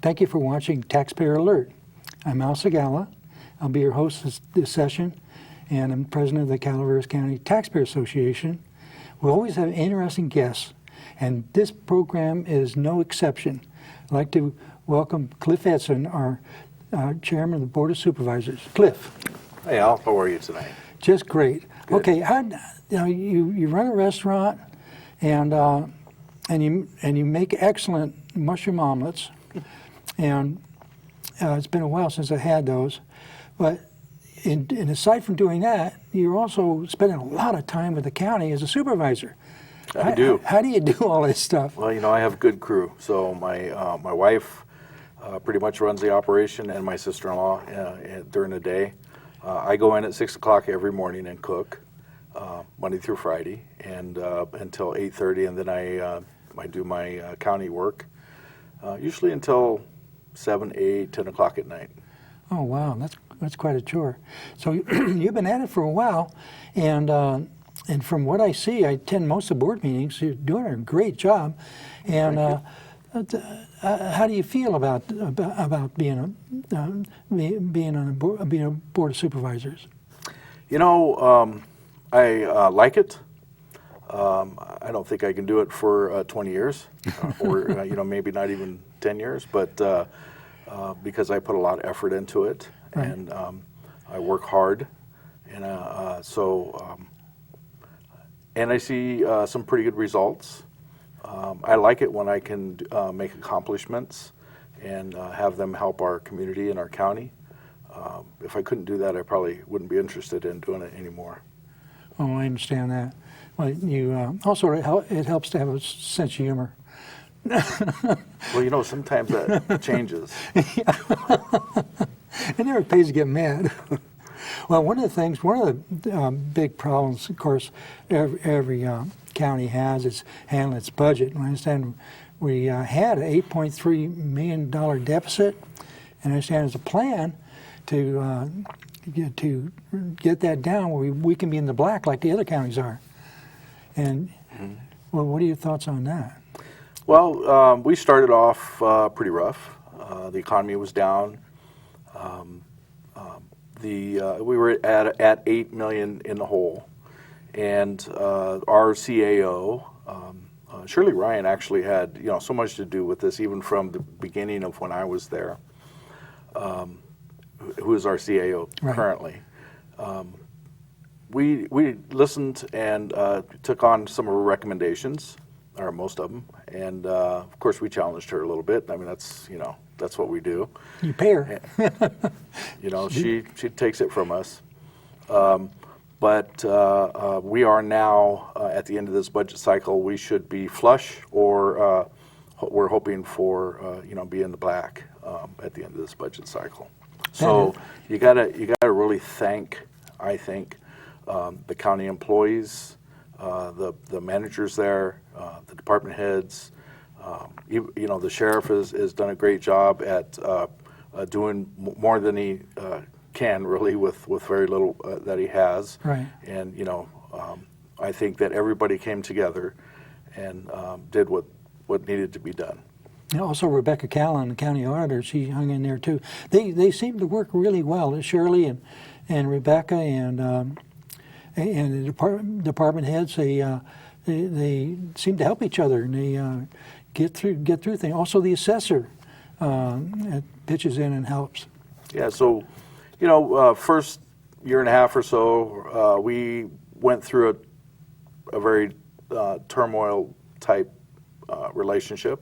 Thank you for watching Taxpayer Alert. I'm Al Segalla. I'll be your host this session, and I'm president of the Calaveras County Taxpayer Association. We always have interesting guests, and this program is no exception. I'd like to welcome Cliff Edson, our chairman of the Board of Supervisors. Cliff. Hey Al, how are you tonight? Just great. Good. Okay, you run a restaurant, and you make excellent mushroom omelets, and it's been a while since I had those. But and aside from doing that, you're also spending a lot of time with the county as a supervisor. I do. How do you do all this stuff? Well, you know, I have a good crew. So my wife pretty much runs the operation, and my sister-in-law during the day. I go in at 6 o'clock every morning and cook Monday through Friday, and until 8:30, and then I do my county work usually until 7, 8, 10 o'clock at night. Oh wow, that's quite a chore. So you've been at it for a while, and from what I see, I attend most of the board meetings. You're doing a great job, and how do you feel about being a board of supervisors? You know, I like it. I don't think I can do it for 20 years, or you know, maybe not even 10 years, but because I put a lot of effort into it, right. And I work hard, and and I see some pretty good results. I like it when I can make accomplishments and have them help our community and our county. If I couldn't do that, I probably wouldn't be interested in doing it anymore. Oh, I understand that. Well, you also it helps to have a sense of humor. Well, you know, sometimes that changes. It never pays to get mad. Well, one of the big problems, of course, every county has is handling its budget. And I understand we had an $8.3 million deficit, and I understand there's a plan to get that down where we can be in the black like the other counties are. And well, what are your thoughts on that? Well, we started off pretty rough. The economy was down. We were at 8 million in the hole, and our CAO, Shirley Ryan, actually had so much to do with this, even from the beginning of when I was there. Who is our CAO currently? We listened and took on some of her recommendations, or most of them, and of course we challenged her a little bit. I mean, that's what we do. You pay her. She takes it from us. But we are now at the end of this budget cycle. We should be flush, or we're hoping for be in the black at the end of this budget cycle. So you gotta really thank, I think, the county employees, the managers there, the department heads. The sheriff has done a great job at doing more than he can, really, with very little that he has. Right. And I think that everybody came together and did what needed to be done. And also Rebecca Callan, the county auditor, she hung in there too. They seem to work really well. Shirley and Rebecca and the department heads, they seem to help each other, and they get through things. Also the assessor pitches in and helps. Yeah. So, first year and a half or so, we went through a very turmoil type relationship.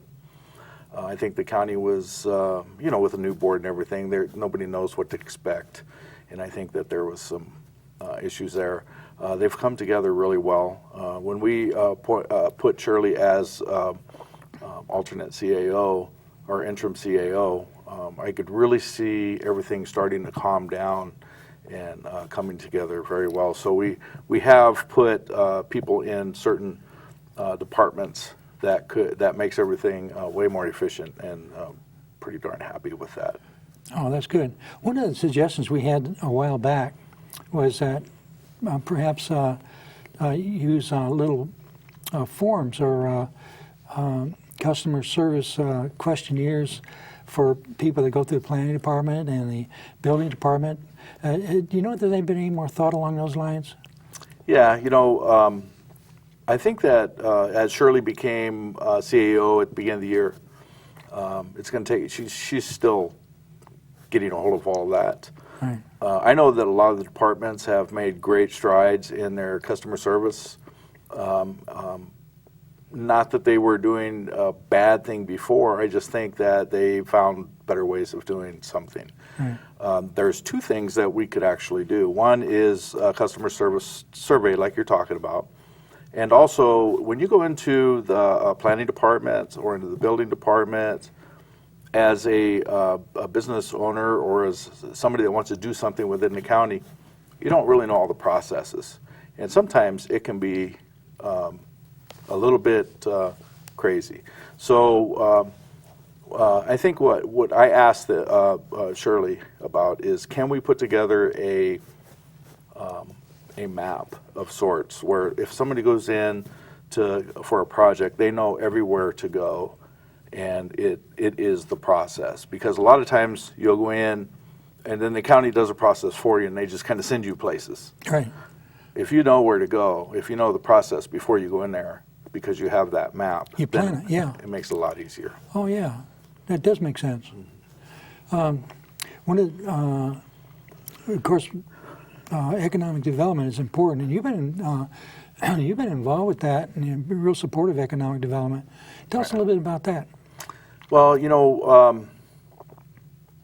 I think the county was, with a new board and everything, nobody knows what to expect, and I think that there was some issues there. They've come together really well. When we put Shirley as alternate CAO or interim CAO, I could really see everything starting to calm down and coming together very well. So we have put people in certain departments that makes everything way more efficient, and pretty darn happy with that. Oh, that's good. One of the suggestions we had a while back was that perhaps use little forms or customer service questionnaires for people that go through the planning department and the building department. Do you know if there's been any more thought along those lines? Yeah, I think that as Shirley became CAO at the beginning of the year, it's going to take. She's still getting a hold of all of that. Right. I know that a lot of the departments have made great strides in their customer service. Not that they were doing a bad thing before. I just think that they found better ways of doing something. Right. There's two things that we could actually do. One is a customer service survey, like you're talking about. And also, when you go into the planning department or into the building department, as a business owner or as somebody that wants to do something within the county, you don't really know all the processes. And sometimes it can be a little bit crazy. So I think what I asked Shirley about is, can we put together a map of sorts where if somebody goes in for a project, they know everywhere to go, and it is the process. Because a lot of times you'll go in and then the county does a process for you and they just kind of send you places. Right. If you know where to go, if you know the process before you go in there, because you have that map, You plan it, yeah. it makes it a lot easier. Oh, yeah. That does make sense. One of course, economic development is important, and you've been involved with that, and you've been real supportive of economic development. Tell us a little bit about that. Well, the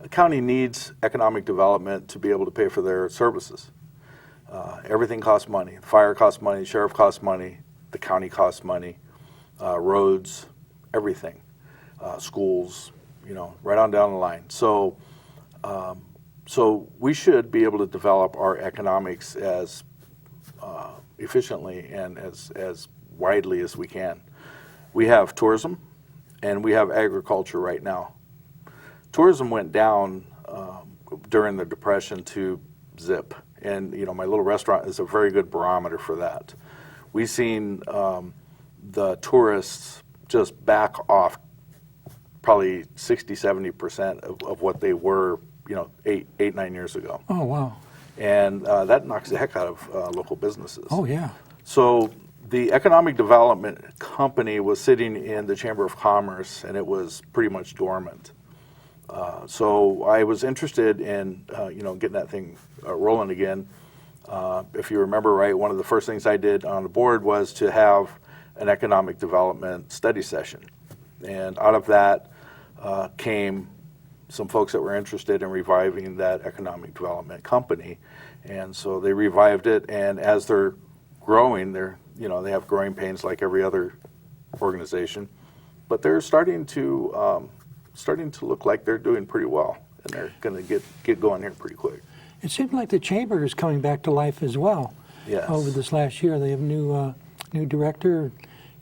county needs economic development to be able to pay for their services. Everything costs money. The fire costs money, the sheriff costs money, the county costs money, roads, everything, schools, right on down the line. So we should be able to develop our economics as efficiently and as widely as we can. We have tourism and we have agriculture right now. Tourism went down during the Depression to zip, and my little restaurant is a very good barometer for that. We've seen the tourists just back off probably 60-70% of what they were 8-9 years ago. Oh, wow. And that knocks the heck out of local businesses. Oh, yeah. So the Economic Development Company was sitting in the Chamber of Commerce, and it was pretty much dormant. So I was interested in getting that thing rolling again. If you remember right, one of the first things I did on the board was to have an economic development study session. And out of that came some folks that were interested in reviving that economic development company. And so they revived it, and as they're growing, they have growing pains like every other organization, but they're starting to look like they're doing pretty well, and they're going to get going here pretty quick. It seems like the chamber is coming back to life as well. Yes. Over this last year, they have a new director,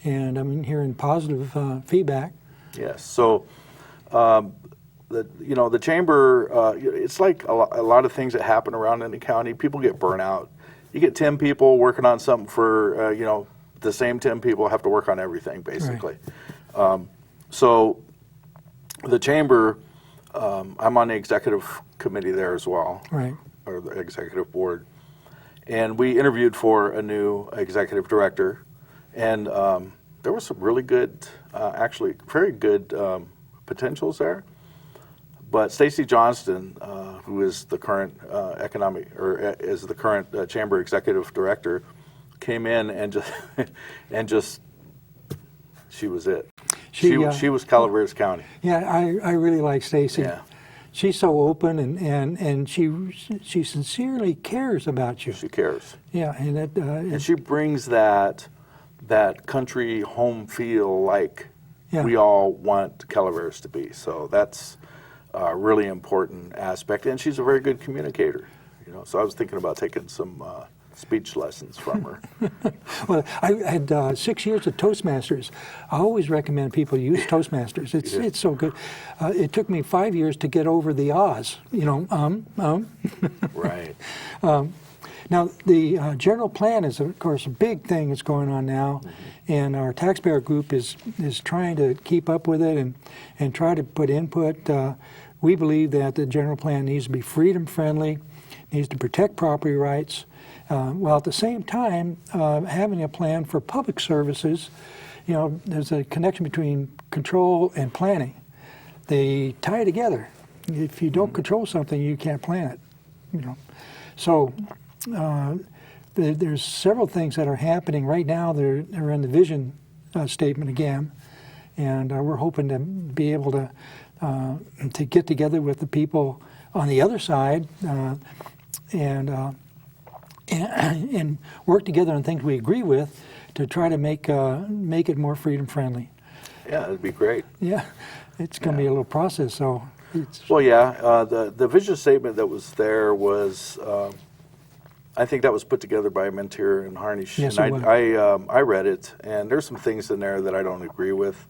and I'm hearing positive feedback. Yes. So the chamber, it's like a lot of things that happen around in the county. People get burnt out. You get 10 people working on something for the same 10 people have to work on everything basically. Right. So the chamber, I'm on the executive committee there as well. Right. Or the executive board, and we interviewed for a new executive director, and there was some really good, actually very good potentials there. But Stacy Johnston, who is the current is the current chamber executive director, came in and just she was it. She was Calaveras County. Yeah, I really like Stacy. Yeah. She's so open, and she sincerely cares about you. She cares. Yeah, and that and she brings that country home feel like we all want Calaveras to be. So that's a really important aspect, and she's a very good communicator. So I was thinking about taking some speech lessons from her. Well, I had 6 years of Toastmasters. I always recommend people use Toastmasters. It's so good. It took me 5 years to get over the ahs. Right. Now, the general plan is, of course, a big thing that's going on now, and our taxpayer group is trying to keep up with it and try to put input. We believe that the general plan needs to be freedom-friendly, needs to protect property rights, while at the same time having a plan for public services. You know, there's a connection between control and planning. They tie together. If you don't control something, you can't plan it. You know, so there's several things that are happening right now. They're in the vision statement again, and we're hoping to be able to get together with the people on the other side and work together on things we agree with to try to make it more freedom friendly. Yeah, it'd be great. Yeah, it's going to be a little process. So. Well, yeah, the vision statement that was there was, I think that was put together by Mentier and Harnish. Yes, and it I read it, and there's some things in there that I don't agree with.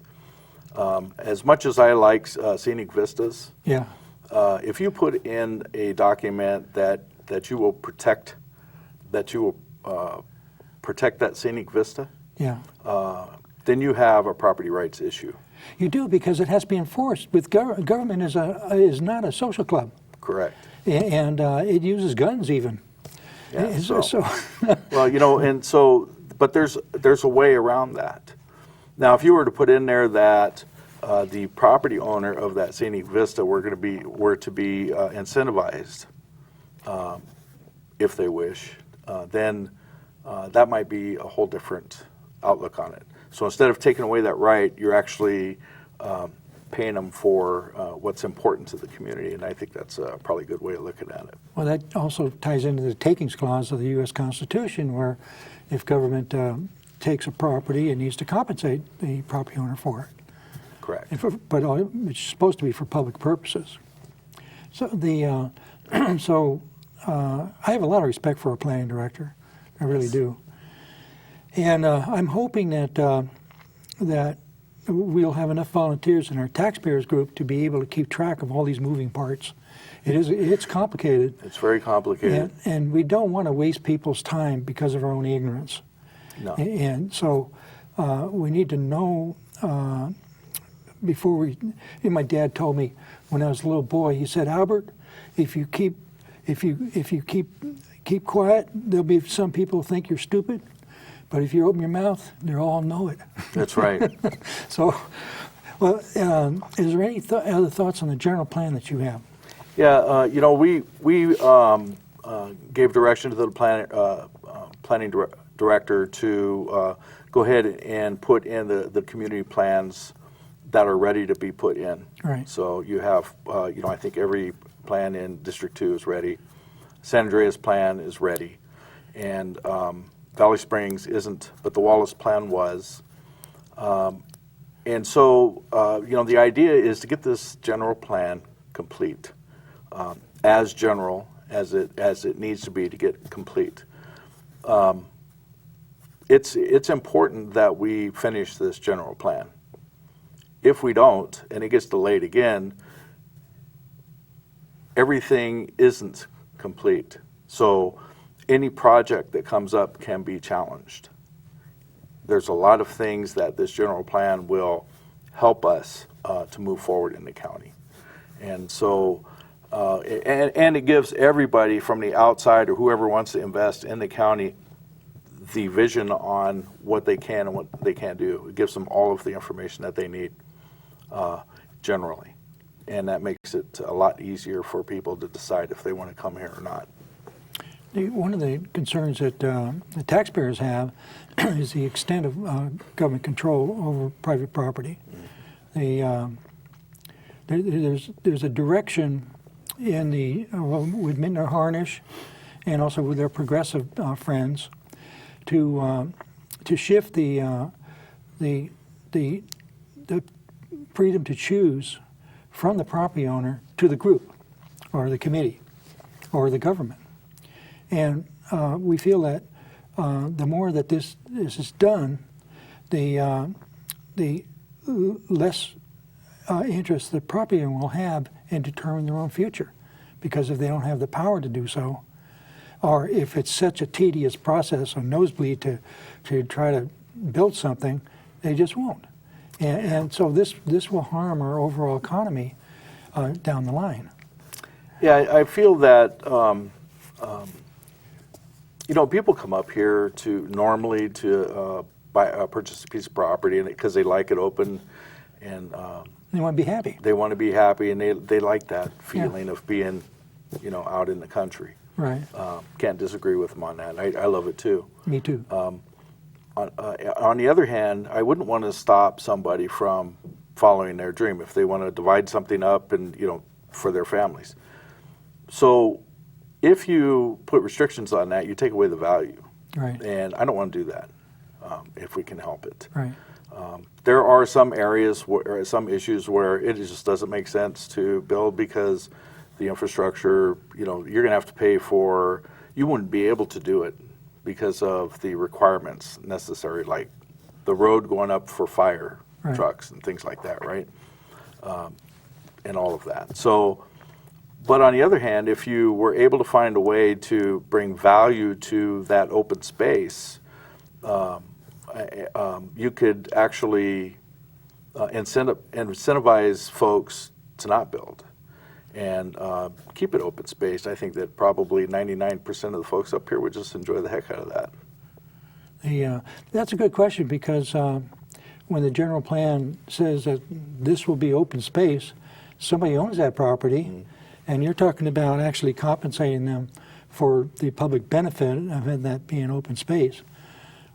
As much as I like scenic vistas, Yeah. If you put in a document that you will protect, that scenic vista, Yeah. then you have a property rights issue. You do, because it has to be enforced. With government is not a social club, Correct. and it uses guns even. Yeah, And so well, you know, and so, but there's a way around that. Now, if you were to put in there that the property owner of that scenic vista were to be incentivized, if they wish, then that might be a whole different outlook on it. So instead of taking away that right, you're actually paying them for what's important to the community, and I think that's probably a good way of looking at it. Well, that also ties into the takings clause of the U.S. Constitution, where if government takes a property, it needs to compensate the property owner for it. Correct. But it's supposed to be for public purposes. So I have a lot of respect for our planning director. I really do. And I'm hoping that we'll have enough volunteers in our taxpayers group to be able to keep track of all these moving parts. It's complicated. It's very complicated. And we don't want to waste people's time because of our own ignorance. No. And so we need to know before we. My dad told me when I was a little boy. He said, Albert, if you keep quiet, there'll be some people who think you're stupid. But if you open your mouth, they'll all know it. That's right. So, well, is there any other thoughts on the general plan that you have? Yeah, you know, we gave direction to the planning director to go ahead and put in the community plans that are ready to be put in. Right. So you have, you know, I think every plan in District 2 is ready. San Andreas plan is ready, and Valley Springs isn't, but the Wallace plan was. And so, you know, the idea is to get this general plan complete, as general as it needs to be to get complete. It's important that we finish this general plan. If we don't, and it gets delayed again, everything isn't complete. So any project that comes up can be challenged. There's a lot of things that this general plan will help us to move forward in the county. And so, and it gives everybody from the outside or whoever wants to invest in the county the vision on what they can and what they can't do. It gives them all of the information that they need generally. And that makes it a lot easier for people to decide if they want to come here or not. One of the concerns that the taxpayers have is the extent of government control over private property. There's a direction in the with Mintner Harnish and also with their progressive friends to shift the freedom to choose from the property owner to the group or the committee or the government. And we feel that the more that this is done, the less interest the property owner will have in determining their own future. Because if they don't have the power to do so, or if it's such a tedious process on nosebleed to try to build something, they just won't. And so this will harm our overall economy down the line. Yeah, I feel that people come up here normally to purchase a piece of property because they like it open, and They want to be happy. they want to be happy, and they like that feeling of being, out in the country. Right. Can't disagree with them on that. I love it too. Me too. On the other hand, I wouldn't want to stop somebody from following their dream if they want to divide something up and for their families. So if you put restrictions on that, you take away the value. Right. And I don't want to do that if we can help it. Right. There are some areas, some issues where it just doesn't make sense to build because the infrastructure, you're going to have to pay for, you wouldn't be able to do it because of the requirements necessary, like the road going up for fire Right. trucks and things like that, right? And all of that. So, but on the other hand, if you were able to find a way to bring value to that open space, you could actually incentivize folks to not build and keep it open space. I think that probably 99% of the folks up here would just enjoy the heck out of that. That's a good question because when the general plan says that this will be open space, somebody owns that property, and you're talking about actually compensating them for the public benefit of that being open space.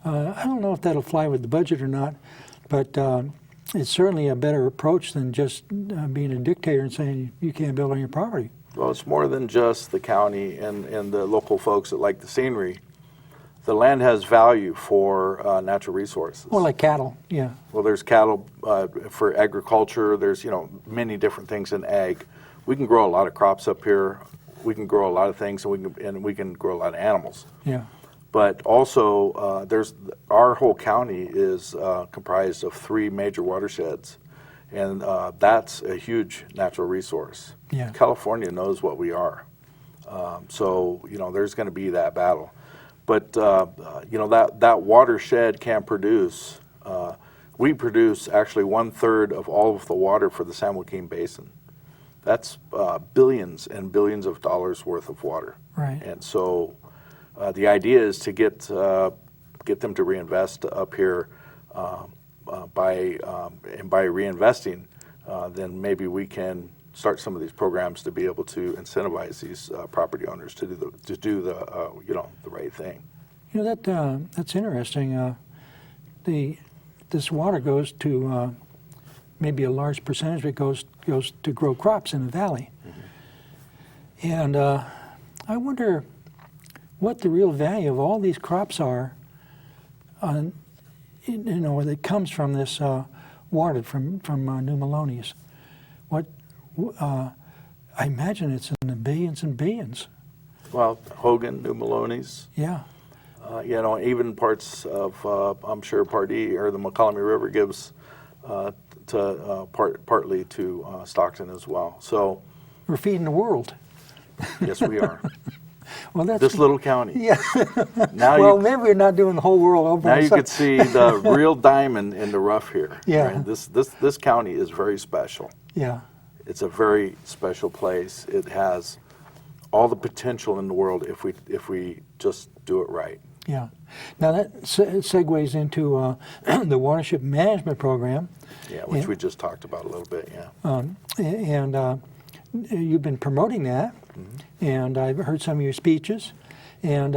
I don't know if that'll fly with the budget or not, but it's certainly a better approach than just being a dictator and saying you can't build on your property. Well, it's more than just the county and the local folks that like the scenery. The land has value for natural resources. Well, like cattle, yeah. Well, there's cattle for agriculture. There's many different things in ag. We can grow a lot of crops up here. We can grow a lot of things, and we can grow a lot of animals. Yeah. But also, our whole county is comprised of 3 major watersheds, and that's a huge natural resource. Yeah. California knows what we are, so there's going to be that battle. But that watershed can produce. We produce actually 1/3 of all of the water for the San Joaquin Basin. That's billions and billions of dollars worth of water. Right. And so the idea is to get them to reinvest up here by reinvesting. Then maybe we can start some of these programs to be able to incentivize these property owners to do the right thing. That's interesting. This water goes to maybe a large percentage of it goes to grow crops in the valley, and I wonder what the real value of all these crops are. That comes from this water from New Melones. I imagine it's in the billions and billions. Well, Hogan, New Melones. Yeah. Even parts of, I'm sure, Part E or the McCollum River gives partly to Stockton as well. So We're feeding the world. yes, we are. Well, that's This little county. Yeah. Now maybe we're not doing the whole world over. Now you could see the real diamond in the rough here. Yeah. Right? This county is very special. Yeah. It's a very special place. It has all the potential in the world if we just do it right. Yeah. Now that segues into the watershed management program. Yeah, which we just talked about a little bit. Yeah. And you've been promoting that, and I've heard some of your speeches, and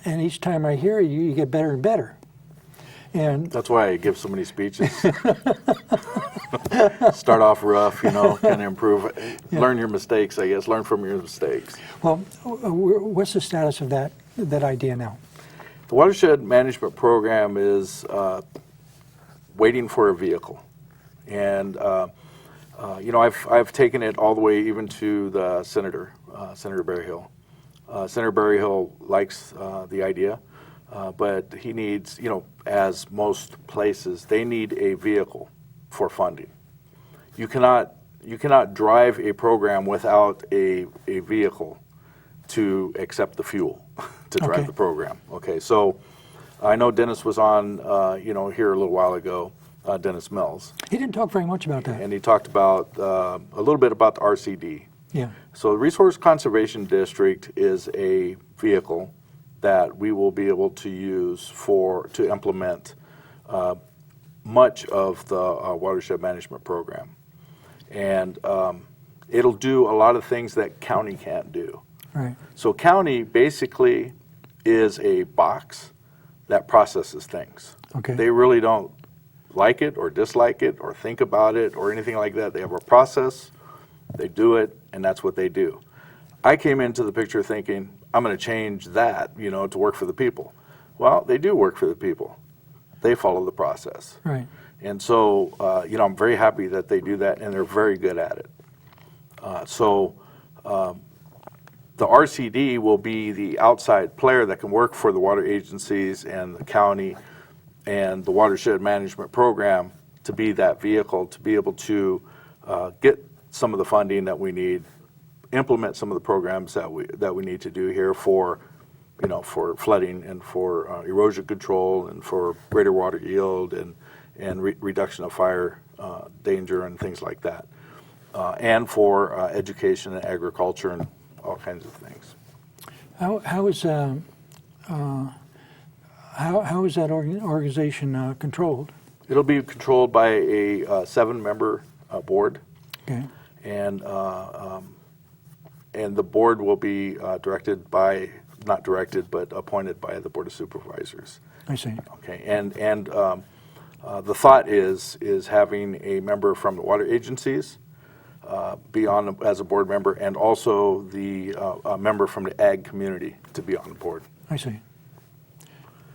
each time I hear you, you get better and better. And That's why I give so many speeches. Start off rough, kind of improve. Learn your mistakes, I guess. Learn from your mistakes. well, what's the status of that idea now? The watershed management program is waiting for a vehicle, and I've taken it all the way even to the senator, Senator Berryhill. Senator Berryhill likes the idea, but he needs, as most places, they need a vehicle for funding. You cannot drive a program without a vehicle to accept the fuel to drive Okay. the program. Okay, so I know Dennis was on, here a little while ago, Dennis Mills, He didn't talk very much about that. and he talked about a little bit about the RCD. Yeah. So the Resource Conservation District is a vehicle that we will be able to use to implement much of the watershed management program. And it'll do a lot of things that county can't do. Right. So county basically is a box that processes things. Okay. They really don't like it or dislike it or think about it or anything like that. They have a process, they do it, and that's what they do. I came into the picture thinking, I'm going to change that, to work for the people. Well, they do work for the people. They follow the process. Right. And so, I'm very happy that they do that, and they're very good at it. The RCD will be the outside player that can work for the water agencies and the county and the watershed management program to be that vehicle, to be able to get some of the funding that we need, implement some of the programs that we need to do here for flooding and for erosion control and for greater water yield and reduction of fire danger and things like that, and for education and agriculture and all kinds of things. How is that organization controlled? It'll be controlled by a 7-member board, Okay. and the board will be appointed by the Board of Supervisors. I see. Okay, and the thought is having a member from the water agencies be on as a board member, and also a member from the ag community to be on the board. I see.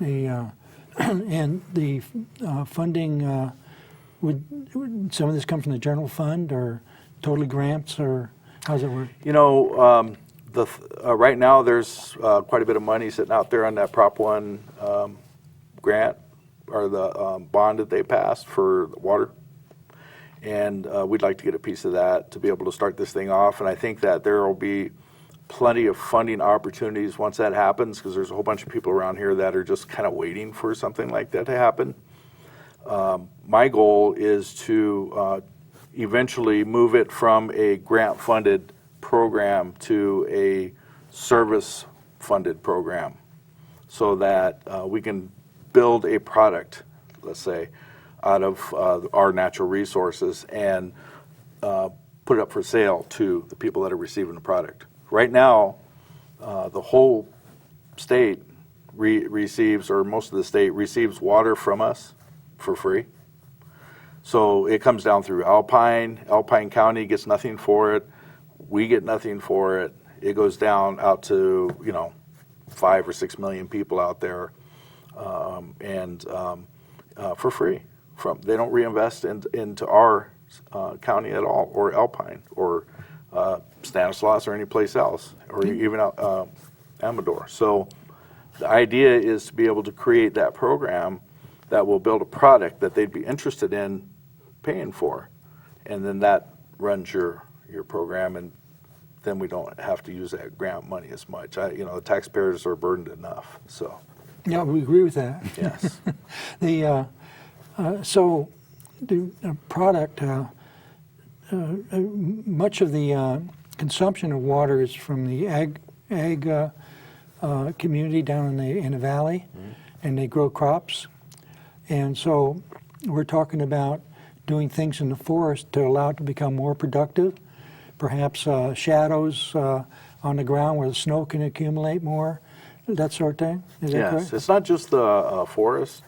And the funding, would some of this come from the general fund or totally grants, or how does it work? Right now there's quite a bit of money sitting out there on that Prop 1 grant, or the bond that they passed for the water. And we'd like to get a piece of that to be able to start this thing off. And I think that there will be plenty of funding opportunities once that happens, because there's a whole bunch of people around here that are just kind of waiting for something like that to happen. My goal is to eventually move it from a grant-funded program to a service-funded program, so that we can build a product, let's say, out of our natural resources and put it up for sale to the people that are receiving the product. Right now, the whole state receives, or most of the state receives, water from us for free. So it comes down through Alpine. Alpine County gets nothing for it. We get nothing for it. It goes down out to 5 or 6 million people out there, and for free. They don't reinvest into our county at all, or Alpine, or Stanislaus, or any place else, or even Amador. So the idea is to be able to create that program that will build a product that they'd be interested in paying for, and then that runs your program, and then we don't have to use that grant money as much. The taxpayers are burdened enough. So Yeah, we agree with that. yes. So the product, much of the consumption of water is from the ag community down in the valley, and they grow crops. And so we're talking about doing things in the forest to allow it to become more productive, perhaps shadows on the ground where the snow can accumulate more, that sort of thing. Is that correct? Yes, it's not just the forest.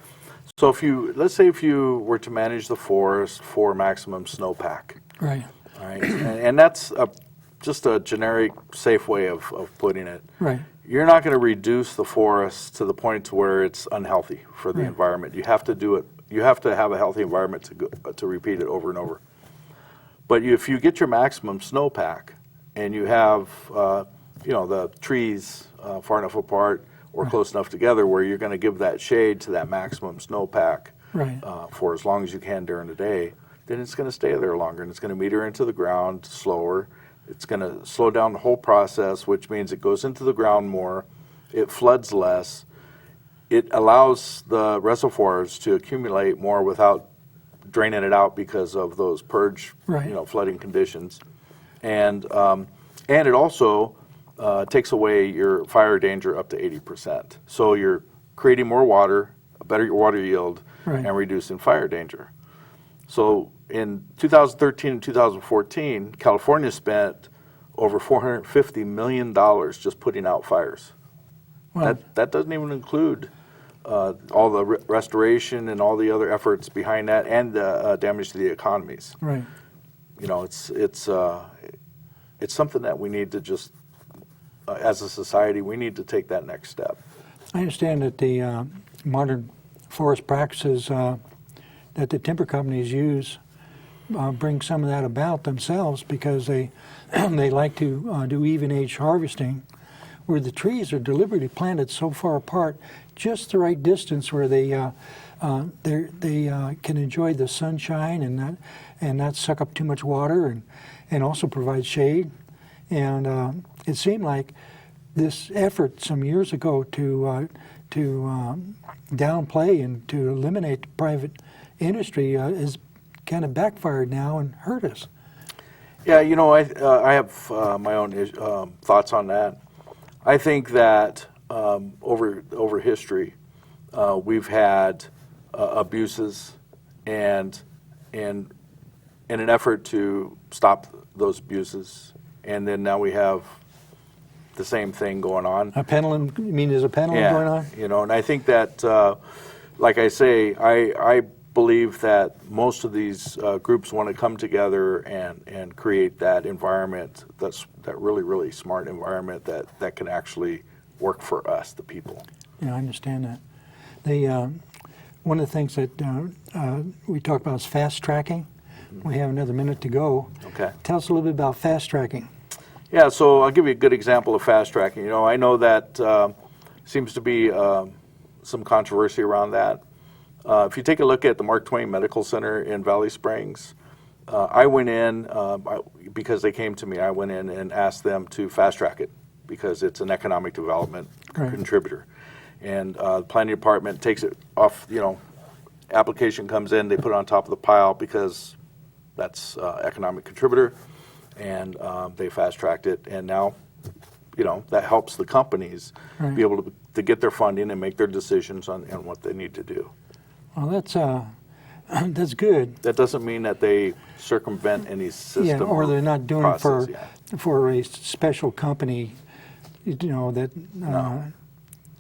So let's say if you were to manage the forest for maximum snowpack, Right. all right, and that's just a generic, safe way of putting it. Right. You're not going to reduce the forest to the point to where it's unhealthy for the Right. environment. You have to do it. You have to have a healthy environment to repeat it over and over. But if you get your maximum snowpack, and you have the trees far enough apart or Right. close enough together where you're going to give that shade to that maximum snowpack Right. for as long as you can during the day, then it's going to stay there longer, and it's going to meter into the ground slower. It's going to slow down the whole process, which means it goes into the ground more, it floods less, it allows the reservoirs to accumulate more without draining it out because of those purge, Right. flooding conditions, and it also takes away your fire danger up to 80%. So you're creating more water, a better water yield, Right. and reducing fire danger. So in 2013 and 2014, California spent over $450 million just putting out fires. Well, That doesn't even include all the restoration and all the other efforts behind that, and the damage to the economies. right. It's something that we need to just, as a society, we need to take that next step. I understand that the modern forest practices that the timber companies use bring some of that about themselves, because they they like to do even age harvesting, where the trees are deliberately planted so far apart, just the right distance where they can enjoy the sunshine and not suck up too much water, and also provide shade. And it seemed like this effort some years ago to downplay and to eliminate the private industry is kind of backfired now and hurt us. Yeah, I have my own thoughts on that. I think that over history, we've had abuses, and in an effort to stop those abuses, and then now we have the same thing going on. A pendulum, you mean there's a pendulum Yeah, going on? and I think that, like I say, I believe that most of these groups want to come together and create that environment, that really, really smart environment that can actually work for us, the people. Yeah, I understand that. One of the things that we talk about is fast tracking. We have another minute to go. Okay. Tell us a little bit about fast tracking. Yeah, so I'll give you a good example of fast tracking. I know that seems to be some controversy around that. If you take a look at the Mark Twain Medical Center in Valley Springs, I went in, because they came to me, I went in and asked them to fast track it because it's an economic development Right. contributor. And the planning department takes it off, application comes in, they put it on top of the pile because that's economic contributor, and they fast tracked it. And now, that helps the companies Right. be able to get their funding and make their decisions on what they need to do. Well, that's good. That doesn't mean that they circumvent any system. Yeah, or they're not doing process, it for a special company, that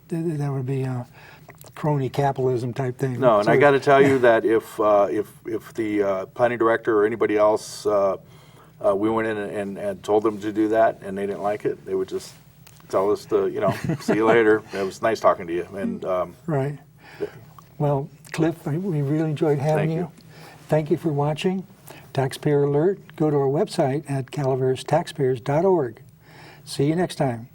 that would be a crony capitalism type thing. No, and So- I got to tell you that if the planning director or anybody else, we went in and told them to do that, and they didn't like it, they would just tell us to, see you later. It was nice talking to you. And Right. Well, Cliff, we really enjoyed having Thank you. you. Thank you for watching. Taxpayer Alert, go to our website at calaveras.taxpayers.org. See you next time.